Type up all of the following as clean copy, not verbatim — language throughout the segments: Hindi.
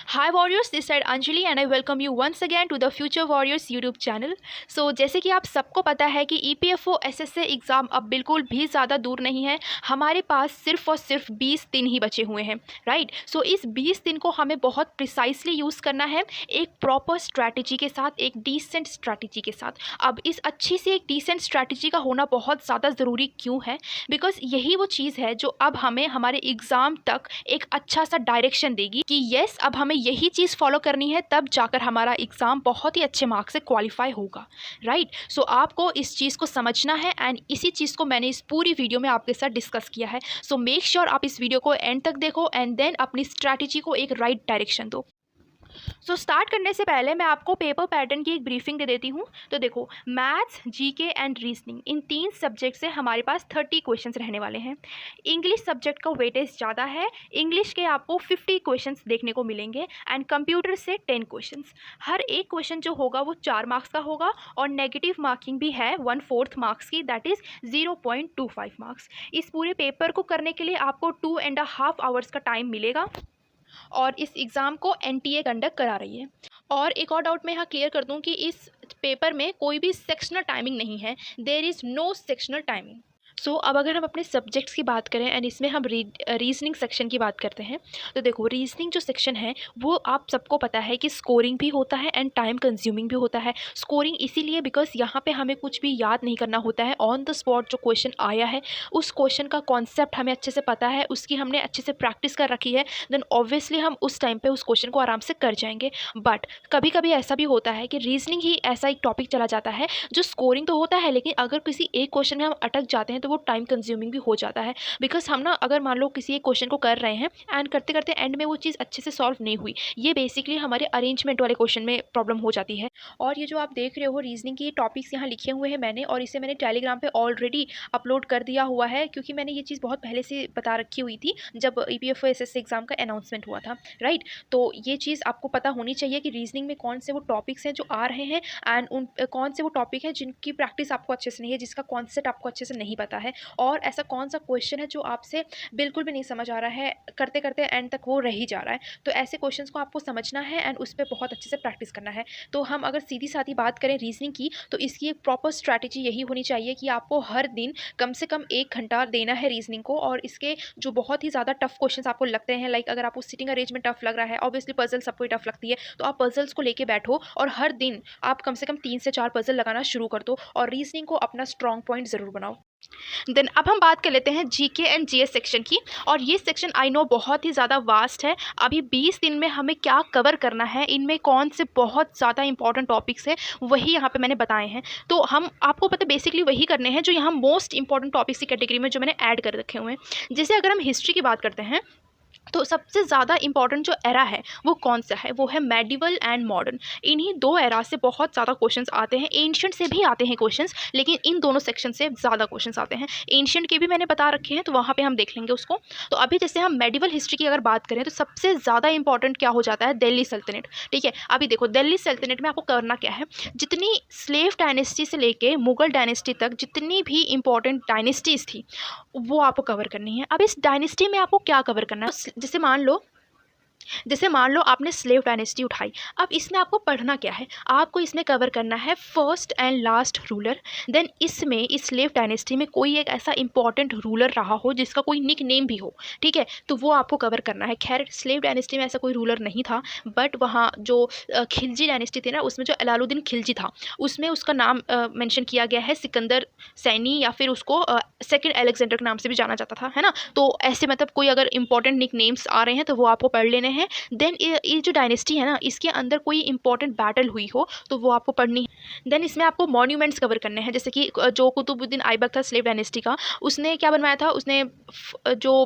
Hi Warriors, this side Anjali and I welcome you once again to the Future Warriors YouTube channel. So जैसे कि आप सबको पता है कि EPFO SSA एग्ज़ाम अब बिल्कुल भी ज़्यादा दूर नहीं है। हमारे पास सिर्फ और सिर्फ 20 दिन ही बचे हुए हैं, राइट। सो इस 20 दिन को हमें बहुत प्रिसाइसली यूज़ करना है, एक प्रॉपर स्ट्रैटेजी के साथ, एक डिसेंट स्ट्रैटेजी के साथ। अब इस अच्छी सी एक डिसेंट स्ट्रैटेजी का होना बहुत ज़्यादा ज़रूरी क्यों है? बिकॉज यही वो चीज़ है जो अब हमें हमारे एग्ज़ाम तक एक अच्छा सा डायरेक्शन देगी कि येस अब हमें यही चीज़ फॉलो करनी है, तब जाकर हमारा एग्ज़ाम बहुत ही अच्छे मार्क्स से क्वालिफाई होगा, राइट। सो आपको इस चीज़ को समझना है एंड इसी चीज़ को मैंने इस पूरी वीडियो में आपके साथ डिस्कस किया है। सो मेक श्योर आप इस वीडियो को एंड तक देखो एंड देन अपनी स्ट्रैटेजी को एक राइट डायरेक्शन दो। सो स्टार्ट करने से पहले मैं आपको पेपर पैटर्न की एक ब्रीफिंग दे देती हूँ। तो देखो, maths, GK and reasoning, in 3 subject से हमारे पास 30 क्वेश्चंस रहने वाले हैं। इंग्लिश सब्जेक्ट का वेटेज ज़्यादा है, इंग्लिश के आपको 50 क्वेश्चंस देखने को मिलेंगे एंड कंप्यूटर से 10 क्वेश्चंस। हर एक क्वेश्चन जो होगा वो 4 मार्क्स का होगा और नेगेटिव मार्किंग भी है 1/4 मार्क्स की, दैट इज़ 0.25 मार्क्स। इस पूरे पेपर को करने के लिए आपको 2.5 आवर्स का टाइम मिलेगा और इस एग्ज़ाम को एनटीए कंडक्ट करा रही है। और एक और डाउट मैं यहाँ क्लियर कर दूँ कि इस पेपर में कोई भी सेक्शनल टाइमिंग नहीं है, there is no sectional timing. So अब अगर हम अपने सब्जेक्ट्स की बात करें एंड इसमें हम रीजनिंग सेक्शन की बात करते हैं, तो देखो रीजनिंग जो सेक्शन है वो आप सबको पता है कि स्कोरिंग भी होता है एंड टाइम कंज्यूमिंग भी होता है। स्कोरिंग इसीलिए बिकॉज यहाँ पे हमें कुछ भी याद नहीं करना होता है, ऑन द स्पॉट जो क्वेश्चन आया है उस क्वेश्चन का कॉन्सेप्ट हमें अच्छे से पता है, उसकी हमने अच्छे से प्रैक्टिस कर रखी है, देन ऑब्वियसली हम उस टाइम पर उस क्वेश्चन को आराम से कर जाएंगे। बट कभी कभी ऐसा भी होता है कि रीजनिंग ही ऐसा एक टॉपिक चला जाता है जो स्कोरिंग तो होता है, लेकिन अगर किसी एक क्वेश्चन में हम अटक जाते हैं तो वो टाइम कंज्यूमिंग भी हो जाता है। बिकॉज हम ना अगर मान लो किसी एक क्वेश्चन को कर रहे हैं एंड करते करते एंड में वो चीज़ अच्छे से सॉल्व नहीं हुई, ये बेसिकली हमारे अरेंजमेंट वाले क्वेश्चन में प्रॉब्लम हो जाती है। और ये जो आप देख रहे हो रीजनिंग की टॉपिक्स यहाँ लिखे हुए हैं मैंने, और इसे मैंने टेलीग्राम पे ऑलरेडी अपलोड कर दिया हुआ है क्योंकि मैंने ये चीज़ बहुत पहले से बता रखी हुई थी जब EPFO SSA एग्ज़ाम का अनाउंसमेंट हुआ था, राइट। तो ये चीज़ आपको पता होनी चाहिए कि रीजनिंग में कौन से वो टॉपिक्स हैं जो आ रहे हैं एंड उन कौन से वो टॉपिक है जिनकी प्रैक्टिस आपको अच्छे से नहीं है, जिसका कॉन्सेप्ट आपको अच्छे से नहीं पता है, और ऐसा कौन सा क्वेश्चन है जो आपसे बिल्कुल भी नहीं समझ आ रहा है, करते करते एंड तक वो रह ही जा रहा है। तो ऐसे क्वेश्चंस को आपको समझना है एंड उस पर बहुत अच्छे से प्रैक्टिस करना है। तो हम अगर सीधी साधी बात करें रीजनिंग की, तो इसकी एक प्रॉपर स्ट्रैटेजी यही होनी चाहिए कि आपको हर दिन कम से कम 1 घंटा देना है रीजनिंग को। और इसके जो बहुत ही ज़्यादा टफ क्वेश्चंस आपको लगते हैं, लाइक अगर आपको सिटिंग अरेंजमेंट टफ लग रहा है, ऑब्वियसली पजल सबको टफ लगती है, तो आप पजल्स को लेके बैठो और हर दिन आप कम से कम 3 से 4 पजल लगाना शुरू कर दो और रीजनिंग को अपना स्ट्रॉन्ग पॉइंट ज़रूर बनाओ। देन अब हम बात कर लेते हैं जीके एंड जीएस सेक्शन की, और ये सेक्शन आई नो बहुत ही ज़्यादा वास्ट है। अभी 20 दिन में हमें क्या कवर करना है, इनमें कौन से बहुत ज़्यादा इंपॉर्टेंट टॉपिक्स है वही यहाँ पे मैंने बताए हैं। तो हम आपको पता बेसिकली वही करने हैं जो यहाँ मोस्ट इंपॉर्टेंट टॉपिक्स की कैटेगरी में जो मैंने ऐड कर रखे हुए हैं। जैसे अगर हम हिस्ट्री की बात करते हैं तो सबसे ज़्यादा इंपॉर्टेंट जो एरा है वो कौन सा है, वो है मेडिवल एंड मॉडर्न। इन्हीं 2 एरा से बहुत ज़्यादा क्वेश्चंस आते हैं, एंशिएंट से भी आते हैं क्वेश्चंस, लेकिन इन दोनों सेक्शन से ज़्यादा क्वेश्चंस आते हैं। एंशिएंट के भी मैंने बता रखे हैं तो वहाँ पे हम देख लेंगे उसको। तो अभी जैसे हम मेडिवल हिस्ट्री की अगर बात करें तो सबसे ज़्यादा इंपॉर्टेंट क्या हो जाता है, दिल्ली सल्तनत, ठीक है। अभी देखो दिल्ली सल्तनत में आपको करना क्या है, जितनी स्लेव डायनेस्टी से लेके मुगल डायनेस्टी तक जितनी भी इंपॉर्टेंट डायनेस्टीज़ थी वो आपको कवर करनी है। अब इस डायनेस्टी में आपको क्या कवर करना है, जैसे मान लो आपने स्लेव डायनेस्टी उठाई, अब इसमें आपको पढ़ना क्या है, आपको इसमें कवर करना है first and last ruler. Then इसमें इस स्लेव डायनेस्टी में कोई एक ऐसा इंपॉर्टेंट रूलर रहा हो जिसका कोई निक नेम भी हो, ठीक है, तो वो आपको कवर करना है। खैर स्लेव डायनेस्टी में ऐसा कोई रूलर नहीं था, बट वहाँ जो खिलजी डायनेस्टी थी ना, उसमें जो अलाउद्दीन खिलजी था उसमें उसका नाम मेंशन किया गया है सिकंदर सैनी, या फिर उसको सेकंड अलेक्जेंडर के नाम से भी जाना जाता था, है ना। तो ऐसे मतलब कोई अगर इंपॉर्टेंट निक नेम्स आ रहे हैं तो वो आपको पढ़ लेने हैं। देन ये जो डायनेस्टी है ना, इसके अंदर कोई इंपॉर्टेंट बैटल हुई हो तो वो आपको पढ़नी है। देन इसमें आपको मॉन्यूमेंट्स कवर करने हैं, जैसे कि जो कुतुबुद्दीन ऐबक था स्लेव डायनेस्टी का, उसने क्या बनवाया था, उसने जो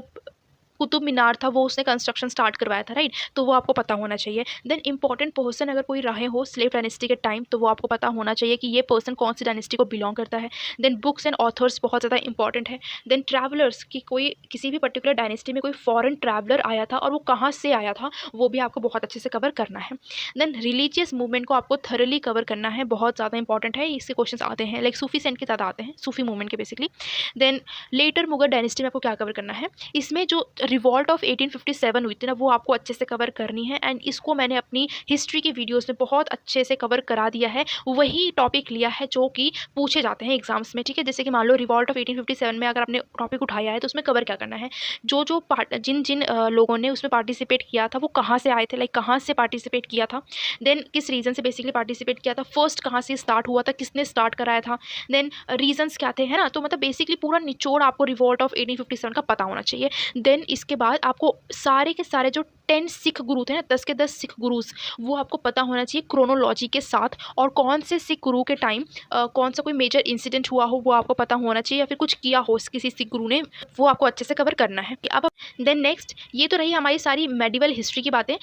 कुतुब मीनार था वो उसने कंस्ट्रक्शन स्टार्ट करवाया था, राइट। तो वो आपको पता होना चाहिए। देन इंपॉर्टेंट पर्सन अगर कोई रहे हो स्लेव डायनेस्टी के टाइम तो वो आपको पता होना चाहिए कि ये पर्सन कौन सी डायनेस्टी को बिलोंग करता है। देन बुक्स एंड ऑथर्स बहुत ज़्यादा इंपॉर्टेंट है। देन ट्रैवलर्स की कोई किसी भी पर्टिकुलर डायनेस्टी में कोई फॉरेन ट्रैवलर आया था और वो कहाँ से आया था वो भी आपको बहुत अच्छे से कवर करना है। देन रिलीजियस मूवमेंट को आपको थरली कवर करना है, बहुत ज़्यादा इंपॉर्टेंट है, इसके क्वेश्चन आते हैं, लाइक सूफी सेंट के ज़्यादा आते हैं, सूफी मूवमेंट के basically. Then later Mughal dynasty में आपको क्या कवर करना है, इसमें जो रिवॉल्ट ऑफ 1857 हुई थी ना, वो आपको अच्छे से कवर करनी है। एंड इसको मैंने अपनी हिस्ट्री की वीडियोज़ में बहुत अच्छे से कवर करा दिया है, वही टॉपिक लिया है जो कि पूछे जाते हैं एग्जाम्स में, ठीक है। जैसे कि मान लो रिवॉल्ट ऑफ 1857 में अगर आपने टॉपिक उठाया है तो उसमें कवर क्या करना है, जो जो जिन जिन लोगों ने उसमें पार्टिसिपेट किया था वो कहाँ से आए थे, लाइक कहाँ से पार्टिसिपेट किया था, देन किस रीज़न से बेसिकली पार्टिसिपेट किया था, फर्स्ट कहाँ से स्टार्ट हुआ था, किसने स्टार्ट कराया था, देन रीजंस क्या थे, है ना। तो मतलब बेसिकली पूरा निचोड़ आपको रिवॉल्ट ऑफ 1857 का पता होना चाहिए। देन इसके बाद आपको सारे के सारे जो 10 सिख गुरु थे ना, 10 के 10 सिख गुरुज, वो आपको पता होना चाहिए क्रोनोलॉजी के साथ, और कौन से सिख गुरु के टाइम कौन सा कोई मेजर इंसिडेंट हुआ हो वो आपको पता होना चाहिए, या फिर कुछ किया हो किसी सिख गुरु ने, वो आपको अच्छे से कवर करना है। अब देन नेक्स्ट, ये तो रही हमारी सारी मेडिवल हिस्ट्री की बातें।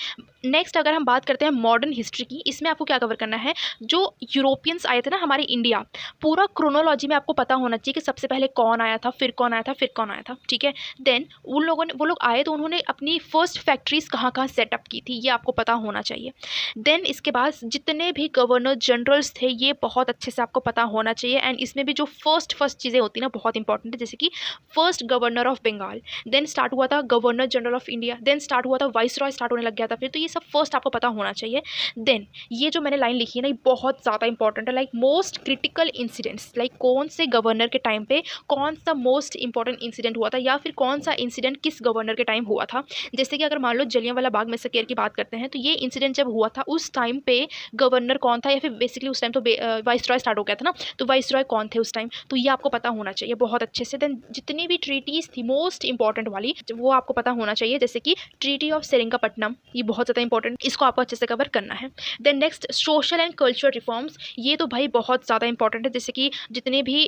नेक्स्ट अगर हम बात करते हैं मॉडर्न हिस्ट्री की, इसमें आपको क्या कवर करना है, जो यूरोपियंस आए थे ना हमारे इंडिया, पूरा क्रोनोलॉजी में आपको पता होना चाहिए कि सबसे पहले कौन आया था, फिर कौन आया था, फिर कौन आया था, ठीक है। देन उन लोगों ने, वो लोग आए तो उन्होंने अपनी फर्स्ट फैक्ट्रीज कहाँ कहाँ सेटअप की थी, ये आपको पता होना चाहिए। देन इसके बाद जितने भी गवर्नर जनरल्स थे ये बहुत अच्छे से आपको पता होना चाहिए। एंड इसमें भी जो फर्स्ट चीज़ें होती ना बहुत इंपॉर्टेंट है, जैसे कि first governor of Bengal, then start हुआ था governor general of India, then start हुआ था वाइसरॉय, स्टार्ट होने लग गया था फिर, तो ये सब फर्स्ट आपको पता होना चाहिए। देन ये जो मैंने लाइन लिखी है ना, ये बहुत ज़्यादा इंपॉर्टेंट है, like most critical incidents, like कौन से गवर्नर के टाइम पे कौन सा मोस्ट इंपॉर्टेंट इंसिडेंट हुआ था, या फिर कौन सा इंसिडेंट किस गवर्नर के टाइम हुआ था। जैसे कि अगर मान लो जलियांवाला बाग मैसेकर की बात करते हैं, तो ये इंसिडेंट जब हुआ था उस टाइम पे गवर्नर कौन था, या फिर बेसिकली उस टाइम तो वाइसरॉय स्टार्ट हो गया था ना, तो वाइसरॉय कौन थे उस टाइम, तो ये आपको पता होना चाहिए बहुत अच्छे से। देन जितनी भी ट्रीटीज़ थी मोस्ट इंपॉर्टेंट वाली, वो आपको पता होना चाहिए, जैसे कि ट्रीटी ऑफ सेरिंगापट्टनम, ये बहुत ज़्यादा इंपॉर्टेंट, इसको आपको अच्छे से कवर करना है। Then next social and cultural reforms, ये तो भाई बहुत ज़्यादा इंपॉर्टेंट है, जैसे कि जितने भी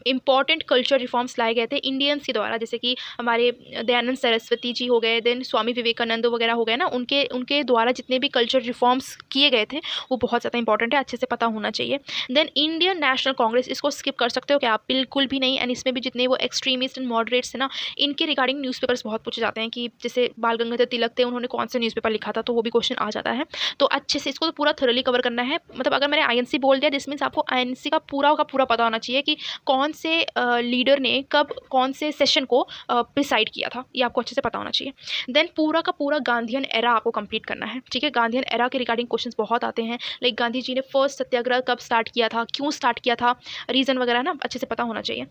इंपॉर्टेंट कल्चरल रिफॉर्म्स लाए गए थे इंडियंस के द्वारा, जैसे कि हमारे दयानंद सरस्वती जी हो गए, देन स्वामी विवेकानंद वगैरह हो गए ना, उनके द्वारा जितने भी कल्चरल रिफॉर्म्स किए गए थे वो बहुत ज़्यादा इंपॉर्टेंट है, अच्छे से पता होना चाहिए। देन इंडियन नेशनल कांग्रेस, इसको स्किप कर सकते हो क्या आप, बिल्कुल भी नहीं। एंड इसमें भी जितने वो एक्सट्रीमिस्ट एंड मॉडरेट्स है ना, इनके रिगार्डिंग न्यूज़पेपर्स बहुत पूछे जाते हैं, कि जैसे बाल गंगाधर तिलक थे, उन्होंने कौन सा न्यूज़पेपर लिखा था, तो वो भी क्वेश्चन आ जाता है। तो अच्छे से इसको तो पूरा थोरली कवर करना है, मतलब अगर मैंने आईएनसी बोल दिया दिस मीन्स आपको आईएनसी का पूरा पता होना चाहिए कि कौन से लीडर ने कब कौन से सेशन को प्रिसाइड किया था, ये आपको अच्छे से पता होना चाहिए। देन पूरा का पूरा गांधीयन एरा आपको कंप्लीट करना है, ठीक है। गांधीयन एरा के रिगार्डिंग क्वेश्चंस बहुत आते हैं, लाइक गांधी जी ने फर्स्ट सत्याग्रह कब स्टार्ट किया था, क्यों स्टार्ट किया था, रीज़न वगैरह ना अच्छे से पता होना चाहिए।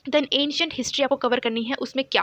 देन एंशियंट हिस्ट्री आपको कवर करनी है, उसमें क्या,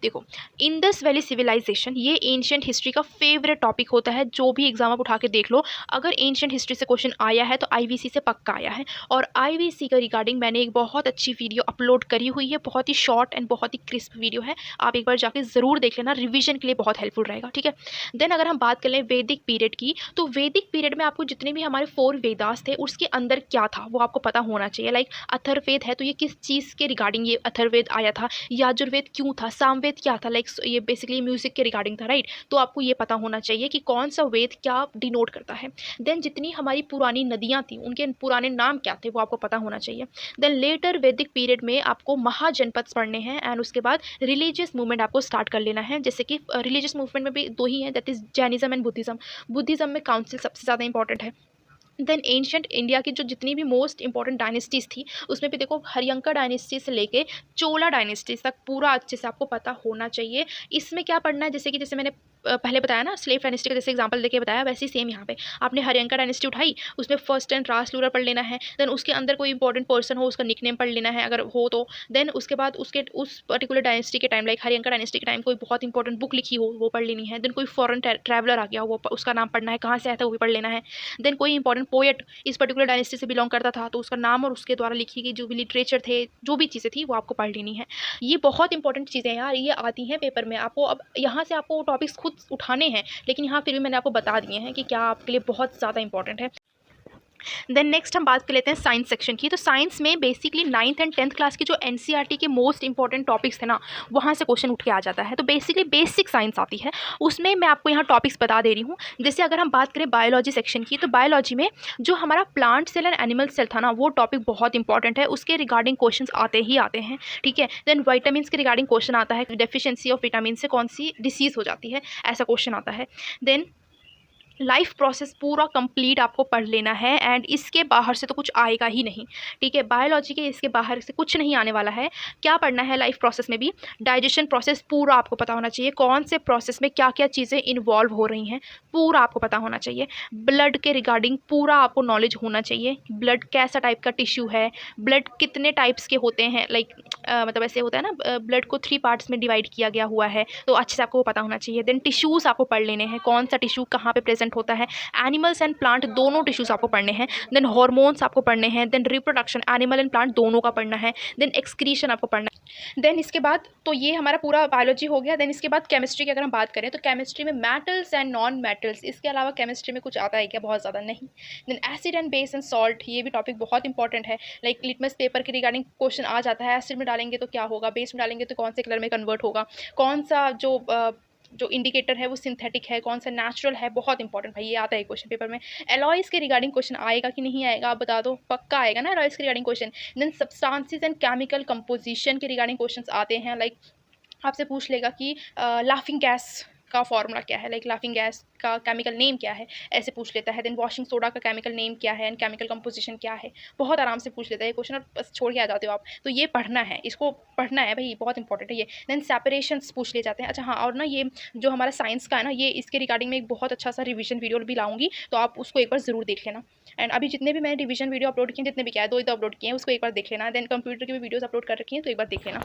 देखो इंडस वैली सिविलाइजेशन, ये एंशियंट हिस्ट्री का फेवरेट टॉपिक होता है, जो भी एग्जाम आप उठा के देख लो, अगर एंशियंट हिस्ट्री से क्वेश्चन आया है तो आईवीसी से पक्का आया है। और आईवीसी का रिगार्डिंग मैंने एक बहुत अच्छी वीडियो अपलोड करी हुई है, बहुत ही शॉर्ट एंड बहुत ही क्रिस्प वीडियो है, आप एक बार जाके ज़रूर देख लेना, रिविजन के लिए बहुत हेल्पफुल रहेगा, ठीक है। देन अगर हम बात कर लें वैदिक पीरियड की, तो वैदिक पीरियड में आपको जितने भी हमारे 4 वेदास थे उसके अंदर क्या था वो आपको पता होना चाहिए, लाइक अथर्ववेद है तो ये किस चीज़ के रिगार्डिंग ये अथर्ववेद आया था, यजुर्वेद क्यों था, सामवेद क्या था, लाइक ये बेसिकली म्यूजिक के रिगार्डिंग था, राइट। तो आपको ये पता होना चाहिए कि कौन सा वेद क्या डिनोट करता है। देन जितनी हमारी पुरानी नदियाँ थी उनके पुराने नाम क्या थे वो आपको पता होना चाहिए। देन लेटर वैदिक पीरियड में आपको महाजनपद पढ़ने हैं, एंड उसके बाद रिलीजियस मूवमेंट आपको स्टार्ट कर लेना है, जैसे कि रिलीजियस मूवमेंट में भी 2 ही हैं, that is Jainism and Buddhism. Buddhism में काउंसिल सबसे ज़्यादा इंपॉर्टेंट है। देन एंशियंट इंडिया की जो जितनी भी मोस्ट इंपॉर्टेंट डायनेस्टीज़ थी उसमें भी देखो हरियंका डायनेस्टी से लेके चोला डायनेस्टीज तक पूरा अच्छे से आपको पता होना चाहिए। इसमें क्या पढ़ना है, जैसे मैंने पहले बताया ना स्लेव डायनेस्टी का जैसे एग्जांपल देके बताया, वैसे ही सेम यहाँ पे आपने हरियंका डायनेस्टी उठाई, उसमें फर्स्ट एंड रास लूलर पढ़ लेना है। देन उसके अंदर कोई इंपॉर्टेंट पर्सन हो उसका निकनेम पढ़ लेना है अगर हो तो। देन उसके बाद उसके उस पर्टिकुलर डायनेस्टी के टाइम लाइक हरियंका डायनेस्टी के टाइम कोई बहुत इंपॉर्टेंट बुक लिखी हो वो पढ़ लेनी है। देन कोई फॉरेन ट्रैवलर आ गया वो उसका नाम पढ़ना है, कहाँ से आया था वो भी पढ़ लेना है। देन कोई इंपॉर्टेंट पोएट इस पर्टिकुलर डायनेस्टी से बिलोंग करता था तो उसका नाम और उसके द्वारा लिखी गई जो भी लिटरेचर थे जो भी चीज़ें थी वो आपको पढ़ लेनी है। ये बहुत इंपॉर्टेंट चीज़ें हैं यार, ये आती हैं पेपर में आपको। अब यहाँ से आपको टॉपिक्स खुद उठाने हैं लेकिन यहाँ फिर भी मैंने आपको बता दिए हैं कि क्या आपके लिए बहुत ज़्यादा इंपॉर्टेंट है। देन नेक्स्ट हम बात कर लेते हैं साइंस सेक्शन की। तो साइंस में basically 9th and 10th class की जो एनसीईआरटी के मोस्ट इंपॉर्टेंट टॉपिक्स थे ना वहाँ से क्वेश्चन उठ के आ जाता है। तो बेसिकली बेसिक साइंस आती है, उसमें मैं आपको यहाँ टॉपिक्स बता दे रही हूँ। जैसे अगर हम बात करें बायोलॉजी सेक्शन की, तो बायोलॉजी में जो हमारा plant cell and animal cell था ना वो टॉपिक बहुत इंपॉर्टेंट है, उसके रिगार्डिंग क्वेश्चन आते ही आते हैं, ठीक है। देन विटामिन के रिगार्डिंग क्वेश्चन आता है, डेफिशिएंसी ऑफ विटामिन से कौन सी डिसीज़ हो जाती है, ऐसा क्वेश्चन आता है। देन लाइफ प्रोसेस पूरा कंप्लीट आपको पढ़ लेना है एंड इसके बाहर से तो कुछ आएगा ही नहीं, ठीक है। बायोलॉजी के इसके बाहर से कुछ नहीं आने वाला है। क्या पढ़ना है लाइफ प्रोसेस में भी? डाइजेशन प्रोसेस पूरा आपको पता होना चाहिए, कौन से प्रोसेस में क्या क्या चीज़ें इन्वॉल्व हो रही हैं पूरा आपको पता होना चाहिए। ब्लड के रिगार्डिंग पूरा आपको नॉलेज होना चाहिए, ब्लड कैसा टाइप का टिश्यू है, ब्लड कितने टाइप्स के होते हैं, लाइक मतलब ऐसे होता है ना, ब्लड को 3 पार्ट्स में डिवाइड किया गया हुआ है, तो अच्छे से आपको पता होना चाहिए। देन टिश्यूज़ आपको पढ़ लेने हैं, कौन सा टिश्यू कहाँ पे प्रेजेंट होता है। एनिमल्स एंड प्लांट दोनों टिश्यूज़ आपको पढ़ने हैं। देन हार्मोन्स आपको पढ़ने हैं। Then reproduction animal and plant दोनों का पढ़ना है। देन एक्सक्रीशन आपको पढ़ना है। देन इसके बाद तो ये हमारा पूरा बायोलॉजी हो गया। देन इसके बाद केमिस्ट्री की अगर हम बात करें तो केमिस्ट्री में मेटल्स एंड नॉन मेटल्स, इसके अलावा केमिस्ट्री में कुछ आता है क्या? बहुत ज़्यादा नहीं। Then acid and base and salt, ये भी टॉपिक बहुत इंपॉर्टेंट है। लाइक लिटमस पेपर के रिगार्डिंग क्वेश्चन आ जाता है, एसिड में डालेंगे तो क्या होगा, बेस में डालेंगे तो कौन से कलर में कन्वर्ट होगा, कौन सा जो इंडिकेटर है वो सिंथेटिक है, कौन सा नेचुरल है, बहुत इंपॉर्टेंट भाई, ये आता है क्वेश्चन पेपर में। एलॉयज़ के रिगार्डिंग क्वेश्चन आएगा कि नहीं आएगा, आप बता दो, पक्का आएगा ना एलॉयज़ के regarding question. Then substances and chemical composition के रिगार्डिंग क्वेश्चन आते हैं, लाइक आपसे पूछ लेगा कि लाफिंग गैस का फॉर्मूला क्या है, लाइक लाफिंग गैस का केमिकल नेम क्या है, ऐसे पूछ लेता है। देन वॉशिंग सोडा का केमिकल नेम क्या है एंड केमिकल कंपोजिशन क्या है, बहुत आराम से पूछ लेता है ये क्वेश्चन और बस छोड़ के आ जाते हो आप। तो ये पढ़ना है, इसको पढ़ना है भाई, बहुत इंपॉर्टेंट है ये। देन सेपरेशंस पूछ ले जाते हैं। अच्छा हाँ, और ना ये जो हमारा साइंस का है ना, ये इसके रिगार्डिंग में एक बहुत अच्छा सा रिविजन वीडियो भी लाऊंगी, तो आप उसको एक बार ज़रूर देख लेना। एंड अभी जितने भी मैंने रिविजन वीडियो अपलोड किए, जितने भी क्या है 2 ही तो अपलोड किए हैं, उसको एक बार देख लेना। देन कंप्यूटर की भी वीडियोज़ अपलोड कर रखी हैं, तो एक बार देख लेना।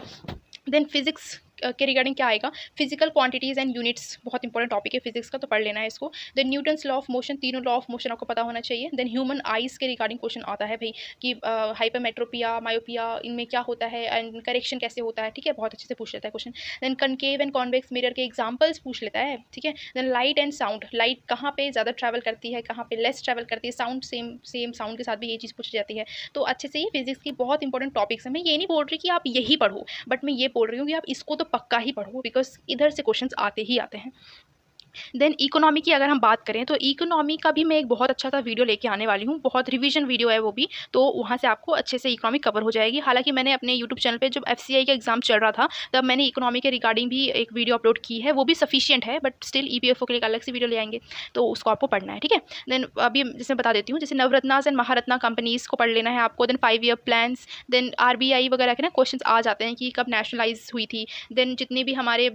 देन फिजिक्स के रिगार्डिंग क्या आएगा? फिजिकल क्वांटिटीज़ एंड यूनिट्स, बहुत इंपॉर्टेंट टॉपिक है फिजिक्स का, तो पढ़ लेना है इसको। Then Newton's law of motion, तीनों लॉ ऑफ मोशन आपको पता होना चाहिए। देन ह्यूमन आइज़ के रिगार्डिंग क्वेश्चन आता है भाई कि हाइपरमेट्रोपिया, मायोपिया, इनमें क्या होता है एंड करेक्शन कैसे होता है, ठीक है, बहुत अच्छे से पूछ लेता है question. Then concave and convex mirror के एग्जाम्पल्स पूछ लेता है, ठीक है। Then light and sound, light कहाँ पे ज़्यादा ट्रैवल करती है, कहाँ पे लेस ट्रैवल करती है, साउंड सेम साउंड के साथ भी ये चीज़ पूछी जाती है। तो अच्छे से ये फिजिक्स की बहुत इंपॉर्टेंट टॉपिक्स हैं। मैं ये नहीं बोल रही कि आप यही पढ़ो, बट मैं ये बोल रही हूँ कि आप इसको तो पक्का ही पढ़ो, बिकॉज इधर से क्वेश्चंस आते ही आते हैं। देन इकोनॉमी की अगर हम बात करें तो इकोनॉमी का भी मैं एक बहुत अच्छा सा वीडियो लेके आने वाली हूँ, बहुत रिवीजन वीडियो है वो भी, तो वहाँ से आपको अच्छे से इकोनॉमी कवर हो जाएगी। हालांकि मैंने अपने यूट्यूब चैनल पे जब FCI का एग्जाम चल रहा था तब मैंने इकोनॉमी के रिगार्डिंग भी एक वीडियो अपलोड की है, वो भी सफिशियंट है, बट स्टिल EPFO के लिए एक अलग से वीडियो ले आएंगे, तो उसको आपको पढ़ना है, ठीक है। देन अभी जैसे बता देती हूँ, जैसे नवरत्नास एंड महारत्ना कंपनीज़ को पढ़ लेना है आपको। Then 5 year plans, then RBI वगैरह के ना क्वेश्चन आ जाते हैं कि कब नेशनलाइज हुई थी। देन जितने भी हमारे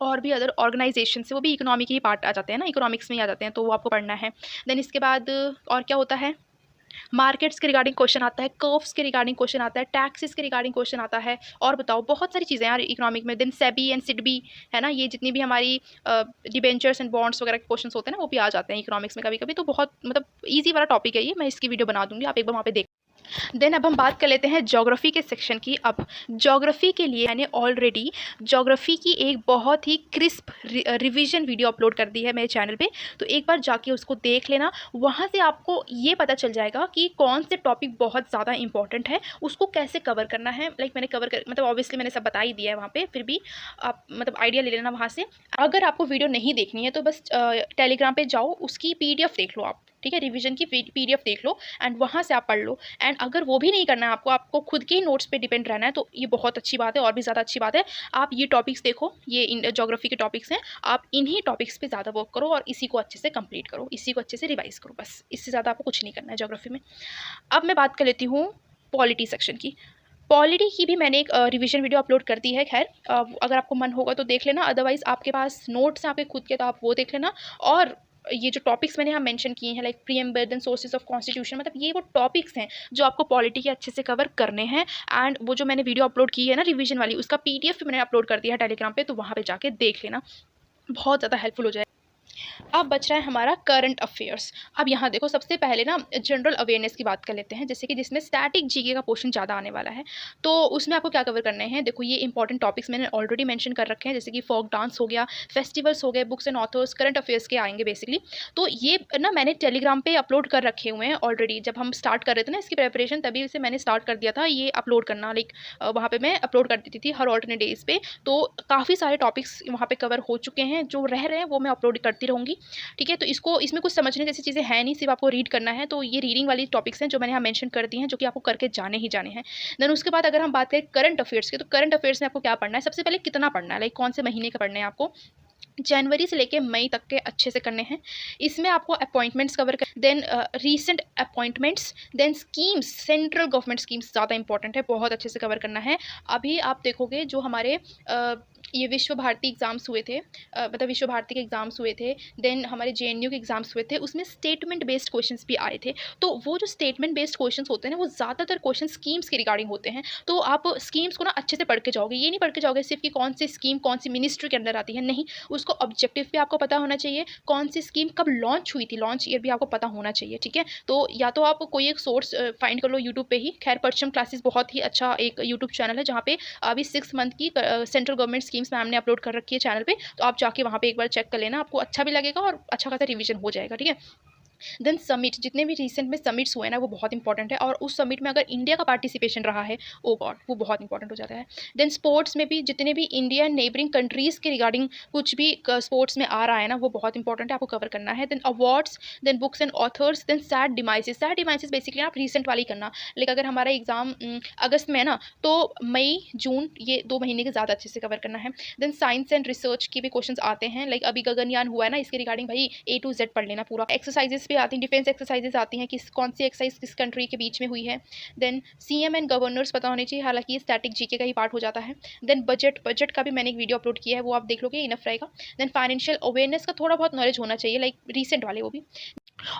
और भी अदर ऑर्गेनाइजेशन से, वो भी इकोनॉमी के ही पार्ट आ जाते हैं ना, इकोनॉमिक्स में ही आ जाते हैं, तो वो आपको पढ़ना है। देन इसके बाद और क्या होता है, मार्केट्स के रिगार्डिंग क्वेश्चन आता है, कर्व्स के रिगार्डिंग क्वेश्चन आता है, टैक्सेस के रिगार्डिंग क्वेश्चन आता है, और बताओ बहुत सारी चीज़ें यार इकोनॉमिक में। देन सेबी एंड सिडबी है ना, ये जितनी भी हमारी डिबेंचर्स एंड बॉन्ड्स वगैरह के क्वेश्चन होते हैं ना, वो भी आ जाते हैं इकोनॉमिक्स में कभी कभी, तो बहुत मतलब ईजी वाला टॉपिक है ये, मैं इसकी वीडियो बना दूंगी, आप एक बार वहाँ पे देख। देन अब हम बात कर लेते हैं ज्योग्राफी के सेक्शन की। अब ज्योग्राफी के लिए मैंने ऑलरेडी ज्योग्राफी की एक बहुत ही क्रिस्प रिवीजन वीडियो अपलोड कर दी है मेरे चैनल पे, तो एक बार जाके उसको देख लेना। वहाँ से आपको ये पता चल जाएगा कि कौन से टॉपिक बहुत ज़्यादा इंपॉर्टेंट है, उसको कैसे कवर करना है। लाइक मैंने कवर कर मतलब ऑब्वियसली मैंने सब बता ही दिया है वहाँ पर, फिर भी आप मतलब आइडिया ले लेना वहाँ से। अगर आपको वीडियो नहीं देखनी है तो बस टेलीग्राम पर जाओ, उसकी PDF देख लो आप, ठीक है, रिवीजन की PDF देख लो एंड वहाँ से आप पढ़ लो। एंड अगर वो भी नहीं करना है आपको खुद के ही नोट्स पे डिपेंड रहना है, तो ये बहुत अच्छी बात है, और भी ज़्यादा अच्छी बात है। आप ये टॉपिक्स देखो, ये ज्योग्राफी के टॉपिक्स हैं, आप इन्हीं टॉपिक्स पे ज़्यादा वर्क करो और इसी को अच्छे से कंप्लीट करो, इसी को अच्छे से रिवाइज करो, बस इससे ज़्यादा आपको कुछ नहीं करना है ज्योग्राफी में। अब मैं बात कर लेती हूँ पॉलिटी सेक्शन की। पॉलिटी की भी मैंने एक रिवीजन वीडियो अपलोड कर दी है, खैर अगर आपको मन होगा तो देख लेना, अदरवाइज़ आपके पास नोट्स हैं आपके खुद के, तो आप वो देख लेना। और ये जो टॉपिक्स मैंने यहाँ मेंशन किए हैं, like preamble and sources of constitution, मतलब ये वो टॉपिक्स हैं जो आपको पॉलिटी के अच्छे से कवर करने हैं। एंड वो जो मैंने वीडियो अपलोड की है ना रिवीजन वाली, उसका PDF भी मैंने अपलोड कर दिया है टेलीग्राम पे, तो वहाँ पे जाके देख लेना, बहुत ज़्यादा हेल्पफुल हो जाएगा। अब बच रहा है हमारा करंट अफेयर्स। अब यहाँ देखो, सबसे पहले ना जनरल अवेयरनेस की बात कर लेते हैं, जैसे कि जिसमें स्टैटिक GK का पोर्शन ज़्यादा आने वाला है, तो उसमें आपको क्या कवर करने हैं। देखो ये इंपॉर्टेंट टॉपिक्स मैंने ऑलरेडी मेंशन कर रखे हैं, जैसे कि फोक डांस हो गया, फेस्टिवल्स हो गए, books and authors, current affairs के आएंगे बेसिकली। तो ये ना मैंने टेलीग्राम पे अपलोड कर रखे हुए हैं ऑलरेडी, जब हम स्टार्ट कर रहे थे ना इसकी प्रेपरेशन, तभी से मैंने स्टार्ट कर दिया था ये अपलोड करना, लाइक वहाँ पर मैं अपलोड कर देती थी हर ऑल्टरनेट डेज पे। तो काफ़ी सारे टॉपिक्स वहाँ पर कवर हो चुके हैं, जो रह रहे हैं वो मैं अपलोड करती रहूँगी, ठीक है। तो इसमें कुछ समझने जैसी चीज़ें हैं नहीं, सिर्फ आपको रीड करना है। तो ये रीडिंग वाली टॉपिक्स हैं जो मैंने यहाँ मेंशन कर दी हैं, जो कि आपको करके जाने ही जाने हैं। देन उसके बाद अगर हम बात करें करंट अफेयर्स की, तो करंट अफेयर्स में आपको क्या पढ़ना है, सबसे पहले कितना पढ़ना है, लाइक कौन से महीने का पढ़ना है आपको। जनवरी से लेके मई तक के अच्छे से करने हैं। इसमें आपको अपॉइंटमेंट्स कवर कर, then recent appointments, then schemes, central government schemes ज़्यादा इंपॉर्टेंट है, बहुत अच्छे से कवर करना है। अभी आप देखोगे जो हमारे ये विश्व भारती एग्ज़ाम्स हुए थे, मतलब विश्व भारती के एग्ज़ाम्स हुए थे, देन हमारे जेएनयू के एग्ज़ाम्स हुए थे, उसमें स्टेटमेंट बेस्ड क्वेश्चंस भी आए थे। तो वो जो स्टेटमेंट बेस्ड क्वेश्चंस होते हैं ना, वो ज़्यादातर क्वेश्चन स्कीम्स के रिगार्डिंग होते हैं। तो आप स्कीम्स को ना अच्छे से पढ़ के जाओगे, ये नहीं पढ़ के जाओगे सिर्फ कि कौन सी स्कीम कौन सी मिनिस्ट्री के अंदर आती है, नहीं, उसको ऑब्जेक्टिव भी आपको पता होना चाहिए, कौन सी स्कीम कब लॉन्च हुई थी, लॉन्च ईयर भी आपको पता होना चाहिए, ठीक है। तो या तो आप कोई एक सोर्स फाइंड कर लो यूट्यूब पे ही। खैर परचम क्लासेस बहुत ही अच्छा एक यूट्यूब चैनल है, जहाँ पे अभी 6 मंथ की सेंट्रल गवर्नमेंट स्कीम्स मैम ने अपलोड कर रखी है चैनल पे, तो आप जाके वहाँ पे एक बार चेक कर लेना, आपको अच्छा भी लगेगा और अच्छा खासा रिवीजन हो जाएगा, ठीक है। देन समिट, जितने भी रिसेंट में समिट्स हुए ना वो बहुत इंपॉर्टेंट है, और उस समिट में अगर इंडिया का पार्टिसिपेशन रहा है, ओ गॉड, वो बहुत इंपॉर्टेंट हो जाता है। देन स्पोर्ट्स में भी जितने भी इंडिया एंड नेबरिंग कंट्रीज़ के रिगार्डिंग कुछ भी स्पोर्ट्स में आ रहा है ना, वो बहुत इंपॉर्टेंट है, आपको कवर करना है। Then awards, then books and authors, then sad demises basically आप रिसेंट वाली करना। लेकिन अगर हमारा एग्जाम अगस्त में है ना, तो मई जून ये 2 महीने के ज़्यादा अच्छे से कवर करना है। देन साइंस एंड रिसर्च के भी क्वेश्चन आते हैं, लाइक अभी गगनयान हुआ है ना, इसके रिगार्डिंग भाई A to Z पढ़ लेना पूरा। एक्सरसाइजेस भी आती हैं, डिफेंस एक्सरसाइजेस आती हैं, किस कौन सी एक्सरसाइज किस कंट्री के बीच में हुई है। देन CM एंड गवर्नर्स पता होने चाहिए, हालांकि ये स्टैटिक जीके का ही पार्ट हो जाता है। देन बजट का भी मैंने एक वीडियो अपलोड किया है, वो आप देख लोगे, इनफ रहेगा। देन फाइनेंशियल अवेयरनेस का थोड़ा बहुत नॉलेज होना चाहिए, लाइक रिसेंट वाले वो भी।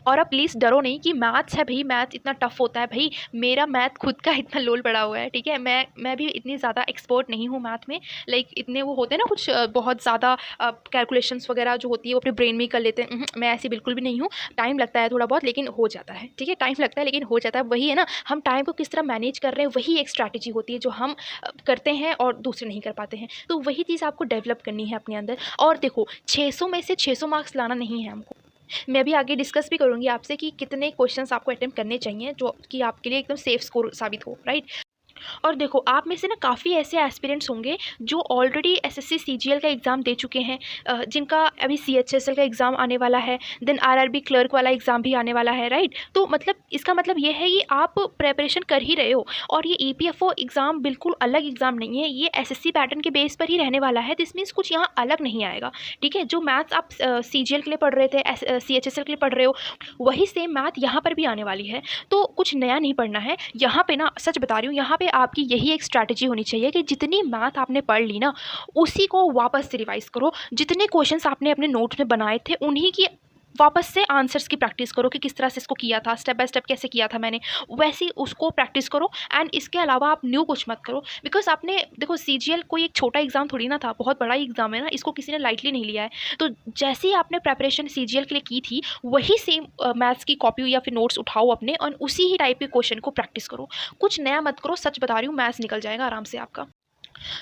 और अब प्लीज़ डरो नहीं कि मैथ्स है भाई, मैथ इतना टफ होता है भाई, मेरा मैथ खुद का इतना लोल पड़ा हुआ है, ठीक है। मैं भी इतनी ज़्यादा एक्सपर्ट नहीं हूँ मैथ में, लाइक इतने वो होते हैं ना कुछ बहुत ज़्यादा कैलकुलेशंस वगैरह जो होती है वो अपने ब्रेन में ही कर लेते हैं। मैं ऐसी बिल्कुल भी नहीं हूँ, टाइम लगता है थोड़ा बहुत लेकिन हो जाता है, ठीक है, टाइम लगता है लेकिन हो जाता है। वही है ना, हम टाइम को किस तरह मैनेज कर रहे हैं, वही एक स्ट्रैटेजी होती है जो हम करते हैं और दूसरे नहीं कर पाते हैं। तो वही चीज़ आपको डेवलप करनी है अपने अंदर। और देखो 600 में से 600 मार्क्स लाना नहीं है हमको। मैं भी आगे डिस्कस भी करूँगी आपसे कि कितने क्वेश्चंस आपको अटेम्प्ट करने चाहिए जो कि आपके लिए एकदम सेफ स्कोर साबित हो, राइट। और देखो आप में से ना काफ़ी ऐसे एस्पिरेंट्स होंगे जो ऑलरेडी एसएससी सीजीएल का एग्ज़ाम दे चुके हैं, जिनका अभी सीएचएसएल का एग्ज़ाम आने वाला है, देन आरआरबी क्लर्क वाला एग्ज़ाम भी आने वाला है, राइट। तो मतलब इसका मतलब ये है कि आप प्रेपरेशन कर ही रहे हो, और ये ईपीएफओ एग्ज़ाम बिल्कुल अलग एग्ज़ाम नहीं है, ये एसएससी पैटर्न के बेस पर ही रहने वाला है। दिस मीन्स कुछ यहाँ अलग नहीं आएगा, ठीक है। जो मैथ्स आप सीजीएल के लिए पढ़ रहे थे, सीएचएसएल के लिए पढ़ रहे हो, वही सेम मैथ यहाँ पर भी आने वाली है। तो कुछ नया नहीं पढ़ना है यहाँ पे ना, सच बता रही हूँ, यहाँ पे आपकी यही एक स्ट्रैटेजी होनी चाहिए कि जितनी मैथ आपने पढ़ ली ना, उसी को वापस से रिवाइज करो। जितने क्वेश्चंस आपने अपने नोट्स में बनाए थे उन्हीं की वापस से आंसर्स की प्रैक्टिस करो कि किस तरह से इसको किया था, स्टेप बाय स्टेप कैसे किया था मैंने, वैसे ही उसको प्रैक्टिस करो। एंड इसके अलावा आप न्यू कुछ मत करो, बिकॉज आपने देखो सीजीएल कोई एक छोटा एग्जाम थोड़ी ना था, बहुत बड़ा एग्जाम है ना, इसको किसी ने लाइटली नहीं लिया है। तो जैसे ही आपने प्रेपरेशन सीजीएल के लिए की थी, वही सेम मैथ्स की कॉपी या फिर नोट्स उठाओ अपने और उसी ही टाइप के क्वेश्चन को प्रैक्टिस करो, कुछ नया मत करो। सच बता रही हूँ, मैथ्स निकल जाएगा आराम से आपका।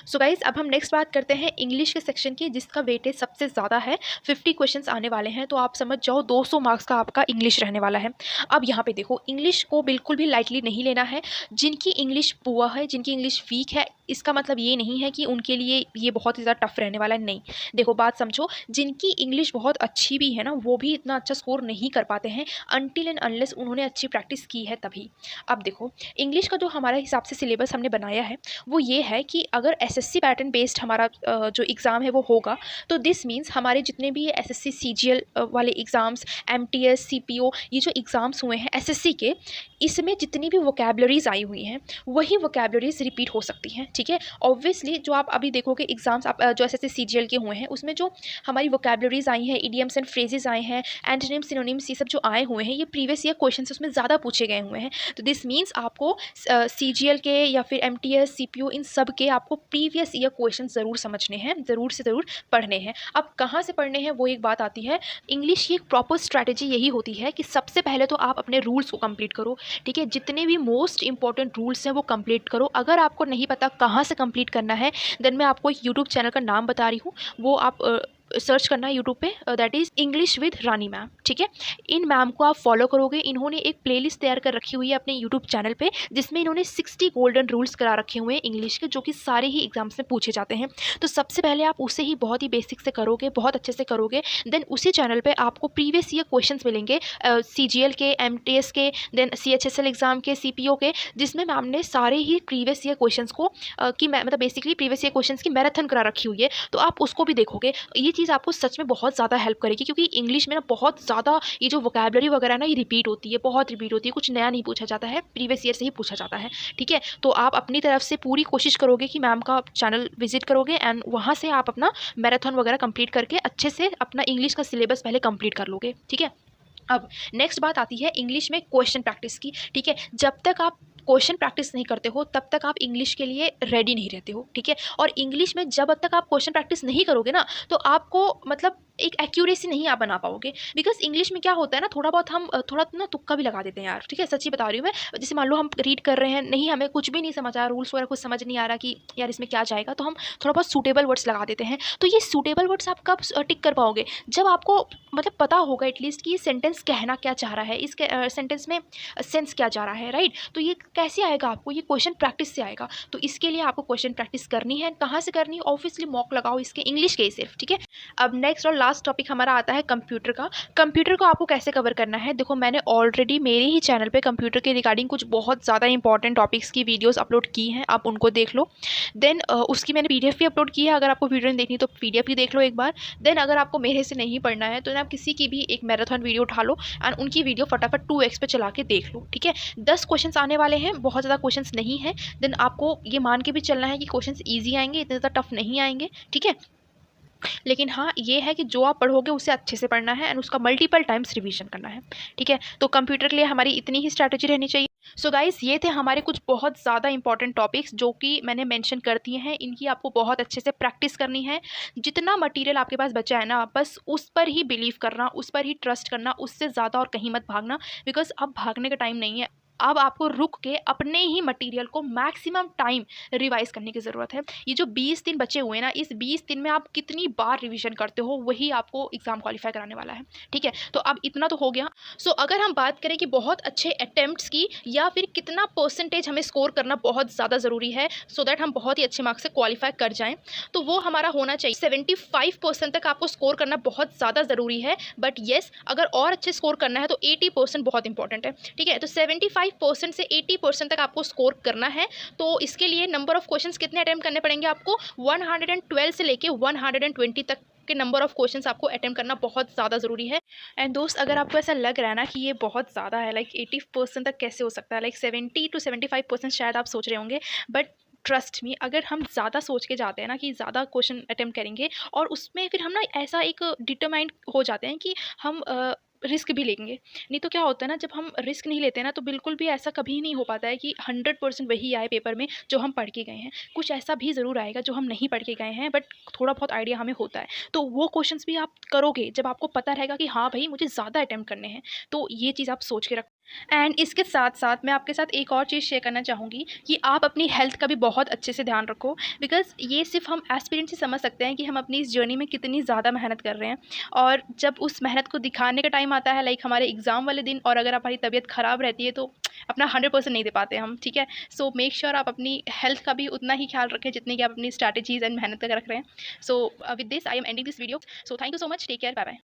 सो गाइज अब हम नेक्स्ट बात करते हैं इंग्लिश के सेक्शन की, जिसका वेटेज सबसे ज़्यादा है। 50 क्वेश्चंस आने वाले हैं, तो आप समझ जाओ 200 मार्क्स का आपका इंग्लिश रहने वाला है। अब यहाँ पे देखो, इंग्लिश को बिल्कुल भी लाइटली नहीं लेना है। जिनकी इंग्लिश पुअर है, जिनकी इंग्लिश वीक है, इसका मतलब ये नहीं है कि उनके लिए ये बहुत ही ज़्यादा टफ रहने वाला है, नहीं। देखो बात समझो, जिनकी इंग्लिश बहुत अच्छी भी है ना, वो भी इतना अच्छा स्कोर नहीं कर पाते हैं अनटिल एंड अनलेस उन्होंने अच्छी प्रैक्टिस की है तभी। अब देखो इंग्लिश का जो हमारे हिसाब से सिलेबस हमने बनाया है वो ये है कि अगर एसएससी पैटर्न बेस्ड हमारा जो एग्ज़ाम है वो होगा, तो दिस मीन्स हमारे जितने भी एसएससी सीजीएल वाले एग्ज़ाम्स, एमटीएस, सीपीओ, ये जो एग्ज़ाम्स हुए हैं एसएससी के, इसमें जितनी भी वोकैबुलरीज आई हुई हैं वही वोकैबुलरीज रिपीट हो सकती हैं, ठीक है। ऑब्वियसली जो आप अभी देखोगे एग्ज़ाम्स आप जो एसएससी सीजीएल के हुए हैं, उसमें जो हमारी वोकैबुलरीज आई हैं, इडियम्स एंड फ्रेजेस आए हैं, एंटोनिम्स, सिनोनिम्स, ये सब जो आए हुए हैं, ये प्रीवियस ईयर क्वेश्चन उसमें ज़्यादा पूछे गए हुए हैं। तो दिस मीन्स आपको सीजीएल के या फिर एमटीएस, सीपीओ, इन सब के आपको प्रीवियस ईयर क्वेश्चन ज़रूर समझने हैं, ज़रूर से ज़रूर पढ़ने हैं। अब कहाँ से पढ़ने हैं वो एक बात आती है। इंग्लिश की एक प्रॉपर स्ट्रैटेजी यही होती है कि सबसे पहले तो आप अपने रूल्स को कंप्लीट करो, ठीक है। जितने भी मोस्ट इंपॉर्टेंट रूल्स हैं वो कंप्लीट करो। अगर आपको नहीं पता कहाँ से कंप्लीट करना है, देन मैं आपको एक यूट्यूब चैनल का नाम बता रही हूँ, वो आप सर्च करना है यूट्यूब पे, that is English with Rani ma'am, ठीक है। इन मैम को आप फॉलो करोगे। इन्होंने एक प्लेलिस्ट तैयार कर रखी हुई है अपने यूट्यूब चैनल पे, जिसमें इन्होंने 60 गोल्डन रूल्स करा रखे हुए हैं इंग्लिश के, जो कि सारे ही एग्जाम्स में पूछे जाते हैं। तो सबसे पहले आप उसे ही बहुत ही बेसिक से करोगे, बहुत अच्छे से करोगे। देन उसी चैनल पर आपको प्रीवियस ईयर क्वेश्चन मिलेंगे सीजीएल के, एमटीएस के, देन सीएचएसएल एग्जाम के, सीपीओ के, जिसमें मैम ने सारे ही प्रीवियस ईयर क्वेश्चन को मतलब बेसिकली प्रीवियस ईयर क्वेश्चन की मैराथन करा रखी हुई है। तो आप उसको भी देखोगे। ये चीज़ चीज़ आपको सच में बहुत ज़्यादा हेल्प करेगी, क्योंकि इंग्लिश में ना बहुत ज़्यादा ये जो वोकैबुलरी वगैरह ना ये रिपीट होती है, बहुत रिपीट होती है, कुछ नया नहीं पूछा जाता है, प्रीवियस ईयर से ही पूछा जाता है। ठीक है, तो आप अपनी तरफ से पूरी कोशिश करोगे कि मैम का चैनल विजिट करोगे एंड वहाँ से आप अपना मैराथन वगैरह कंप्लीट करके अच्छे से अपना इंग्लिश का सिलेबस पहले कंप्लीट कर लोगे। ठीक है, अब नेक्स्ट बात आती है इंग्लिश में क्वेश्चन प्रैक्टिस की। ठीक है, जब तक आप क्वेश्चन प्रैक्टिस नहीं करते हो तब तक आप इंग्लिश के लिए रेडी नहीं रहते हो। ठीक है, और इंग्लिश में जब तक आप क्वेश्चन प्रैक्टिस नहीं करोगे ना, तो आपको मतलब एक एक्यूरेसी नहीं आप बना पाओगे। बिकॉज इंग्लिश में क्या होता है ना, थोड़ा बहुत हम थोड़ा ना तुक्का भी लगा देते हैं यार। ठीक है, सच्ची बता रही हूँ मैं। जैसे मान लो हम रीड कर रहे हैं, नहीं हमें कुछ भी नहीं समझ आ रहा, रूल्स वगैरह कुछ समझ नहीं आ रहा कि यार इसमें क्या जाएगा, तो हम थोड़ा बहुत सूटेबल वर्ड्स लगा देते हैं। तो ये सूटेबल वर्ड्स आप कब टिक कर पाओगे, जब आपको मतलब पता होगा एटलीस्ट कि ये सेंटेंस कहना क्या चाह रहा है, इस सेंटेंस में सेंस क्या जा रहा है, राइट। तो ये कैसे आएगा आपको, ये क्वेश्चन प्रैक्टिस से आएगा। तो इसके लिए आपको क्वेश्चन प्रैक्टिस करनी है। कहाँ से करनी है, ऑब्वियसली मॉक लगाओ इसके, इंग्लिश के सिर्फ। ठीक है, अब नेक्स्ट और लास्ट टॉपिक हमारा आता है कंप्यूटर का। कंप्यूटर को आपको कैसे कवर करना है, देखो मैंने ऑलरेडी मेरे ही चैनल पे कंप्यूटर के रिगार्डिंग कुछ बहुत ज़्यादा इंपॉर्टेंट टॉपिक्स की वीडियोस अपलोड की हैं, आप उनको देख लो। देन उसकी मैंने पीडीएफ भी अपलोड की है, अगर आपको वीडियो नहीं देखनी तो पीडीएफ भी देख लो एक बार। देन अगर आपको मेरे से नहीं पढ़ना है तो आप किसी की भी एक मैराथन वीडियो उठा लो एंड उनकी वीडियो फटाफट 2x पे चला के देख लो। ठीक है, 10 क्वेश्चन आने वाले हैं, बहुत ज़्यादा क्वेश्चन नहीं है। देन आपको ये मान के भी चलना है कि क्वेश्चन ईजी आएंगे, इतने ज़्यादा टफ नहीं आएंगे। ठीक है, लेकिन हाँ ये है कि जो आप पढ़ोगे उसे अच्छे से पढ़ना है एंड उसका मल्टीपल टाइम्स रिवीजन करना है। ठीक है, तो कंप्यूटर के लिए हमारी इतनी ही स्ट्रैटेजी रहनी चाहिए। सो गाइस, ये थे हमारे कुछ बहुत ज़्यादा इंपॉर्टेंट टॉपिक्स जो कि मैंने मेंशन कर दिए हैं। इनकी आपको बहुत अच्छे से प्रैक्टिस करनी है। जितना मटेरियल आपके पास बचा है ना, बस उस पर ही बिलीव करना, उस पर ही ट्रस्ट करना, उससे ज़्यादा और कहीं मत भागना। बिकॉज अब भागने का टाइम नहीं है, अब आपको रुक के अपने ही मटेरियल को मैक्सिमम टाइम रिवाइज करने की ज़रूरत है। ये जो 20 दिन बचे हुए हैं ना, इस 20 दिन में आप कितनी बार रिवीजन करते हो वही आपको एग्ज़ाम क्वालिफाई कराने वाला है। ठीक है, तो अब इतना तो हो गया। सो अगर हम बात करें कि बहुत अच्छे अटेम्प्ट्स की या फिर कितना परसेंटेज हमें स्कोर करना बहुत ज़्यादा ज़रूरी है सो दैट हम बहुत ही अच्छे मार्क्स से क्वालिफाई कर जाएँ, तो वो हमारा होना चाहिए 75% तक आपको स्कोर करना बहुत ज़्यादा ज़रूरी है। बट येस, अगर और अच्छे स्कोर करना है तो 80% बहुत इंपॉर्टेंट है। ठीक है, तो 75% से 80% तक आपको स्कोर करना है। तो इसके लिए नंबर ऑफ क्वेश्चंस कितने अटेम्प्ट करने पड़ेंगे आपको, 112 से लेके 120 तक के नंबर ऑफ क्वेश्चंस आपको अटेम्प्ट करना बहुत ज़्यादा ज़रूरी है। एंड दोस्त, अगर आपको ऐसा लग रहा है ना कि ये बहुत ज़्यादा है, लाइक 80% तक कैसे हो सकता है, लाइक 70 to 75% शायद आप सोच रहे होंगे, बट ट्रस्ट मी, अगर हम ज़्यादा सोच के जाते हैं ना कि ज़्यादा क्वेश्चन अटेम्प्ट करेंगे और उसमें फिर हम ना ऐसा एक डिटरमाइंड हो जाते हैं कि हम रिस्क भी लेंगे। नहीं तो क्या होता है ना, जब हम रिस्क नहीं लेते ना तो बिल्कुल भी ऐसा कभी नहीं हो पाता है कि 100% वही आए पेपर में जो हम पढ़ के गए हैं। कुछ ऐसा भी ज़रूर आएगा जो हम नहीं पढ़ के गए हैं, बट थोड़ा बहुत आइडिया हमें होता है। तो वो क्वेश्चंस भी आप करोगे जब आपको पता रहेगा कि हाँ भाई, मुझे ज़्यादा अटेम्प्ट करने हैं। तो ये चीज़ आप सोच के रख। एंड इसके साथ साथ मैं आपके साथ एक और चीज़ शेयर करना चाहूँगी कि आप अपनी हेल्थ का भी बहुत अच्छे से ध्यान रखो। बिकॉज़ ये सिर्फ हम एक्सपीरियंस से समझ सकते हैं कि हम अपनी इस जर्नी में कितनी ज़्यादा मेहनत कर रहे हैं, और जब उस मेहनत को दिखाने का टाइम आता है, लाइक हमारे एग्ज़ाम वाले दिन, और अगर हमारी तबीयत ख़राब रहती है तो अपना 100% नहीं दे पाते हम। ठीक है, सो मेक श्योर आप अपनी हेल्थ का भी उतना ही ख्याल रखें जितनी कि आप अपनी स्ट्रैटेजीज़ एंड मेहनत का रख रहे हैं। So with this I am ending this video. So thank you so much, take care, bye bye.